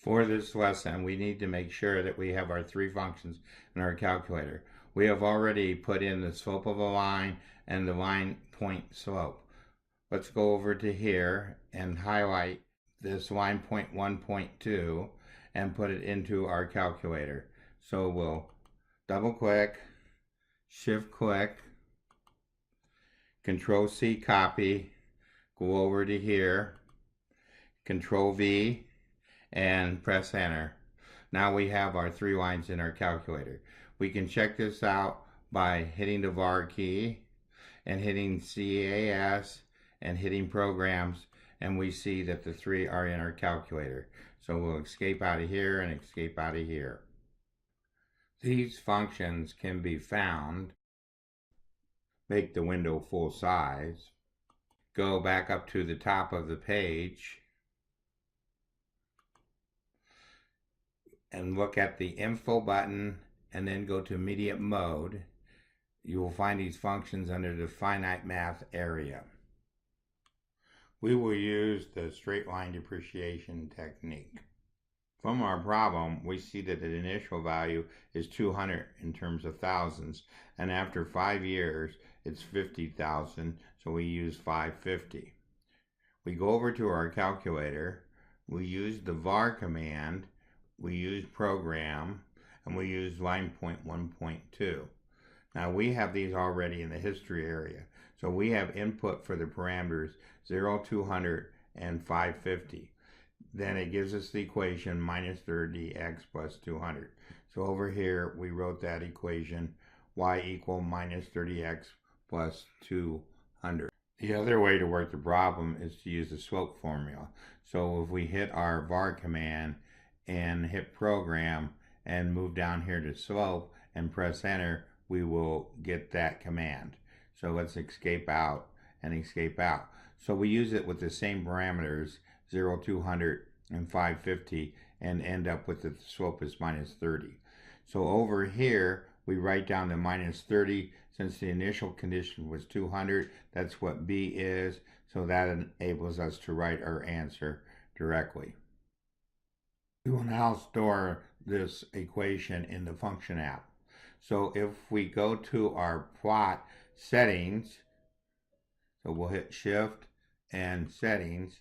For this lesson, we need to make sure that we have our three functions in our calculator. We have already put in the slope of a line and the line point slope. Let's go over to here and highlight this line point 1.2 and put it into our calculator. So we'll double click, shift click, Control C copy, go over to here, Control V, and press enter. Now we have our three lines in our calculator. We can check this out by hitting the var key and hitting CAS and hitting programs, and we see that the three are in our calculator. So we'll escape out of here and escape out of here. These functions can be found. Make the window full size. Go back up to the top of the page and look at the info button and then go to immediate mode. You will find these functions under the finite math area. We will use the straight line depreciation technique. From our problem, we see that the initial value is 200 in terms of thousands, and after 5 years it's 50,000, so we use 550. We go over to our calculator, we use the var command, we use program, and we use line point 1.2. Now we have these already in the history area, so we have input for the parameters 0, 200, and 550. Then it gives us the equation minus 30x plus 200. So over here we wrote that equation, y equal minus 30x plus 200. The other way to work the problem is to use the slope formula. So if we hit our var command and hit program and move down here to slope and press enter, we will get that command. So let's escape out and escape out. So we use it with the same parameters, 0, 200, and 550, and end up with the slope is minus 30. So over here, we write down the minus 30. Since the initial condition was 200, that's what B is, so that enables us to write our answer directly. We will now store this equation in the function app. So if we go to our plot settings, so we'll hit shift and settings,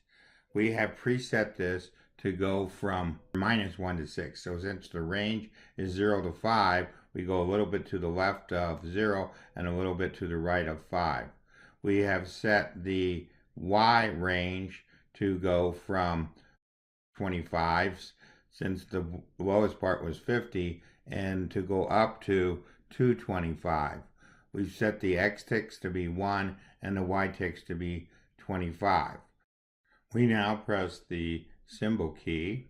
we have preset this to go from -1 to 6. So since the range is 0 to 5, we go a little bit to the left of 0 and a little bit to the right of 5. We have set the Y range to go from 25s, since the lowest part was 50, and to go up to 225. We've set the X ticks to be 1 and the Y ticks to be 25. We now press the symbol key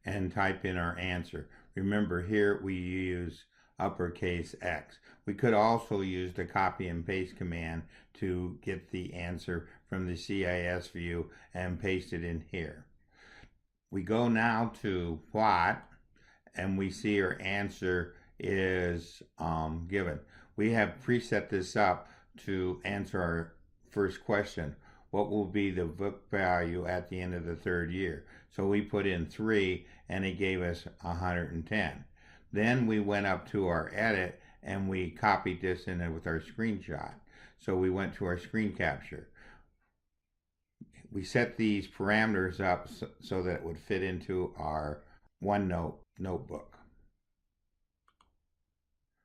and type in our answer. Remember, here we use uppercase X. We could also use the copy and paste command to get the answer from the CIS view and paste it in here. We go now to plot and we see our answer is given. We have preset this up to answer our first question. What will be the book value at the end of the third year? So we put in 3 and it gave us 110. Then we went up to our edit and we copied this in with our screenshot. So we went to our screen capture. We set these parameters up so that it would fit into our Onenote notebook.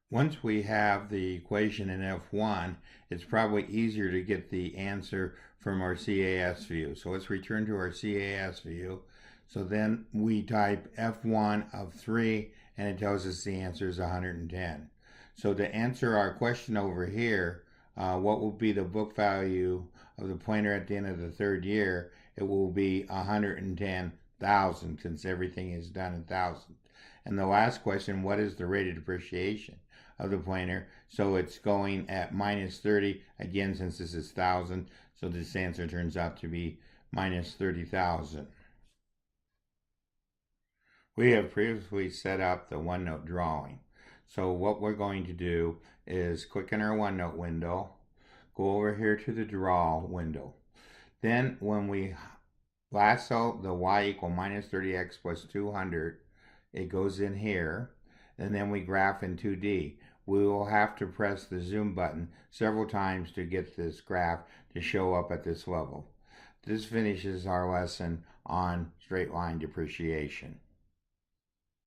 Once we have the equation in F1, it's probably easier to get the answer from our CAS view. So let's return to our CAS view. So then we type F1 of 3 and it tells us the answer is 110. So to answer our question over here, what will be the book value of the pointer at the end of the third year? It will be 110,000 since everything is done in thousands. And the last question, what is the rate of depreciation of the pointer? So it's going at minus 30, again, since this is 1,000, so this answer turns out to be minus 30,000. We have previously set up the Onenote drawing. So what we're going to do is click in our Onenote window, go over here to the draw window. Then when we Lasso the y equal minus 30x plus 200. It goes in here, and then we graph in 2D. We will have to press the zoom button several times to get this graph to show up at this level. This finishes our lesson on straight line depreciation.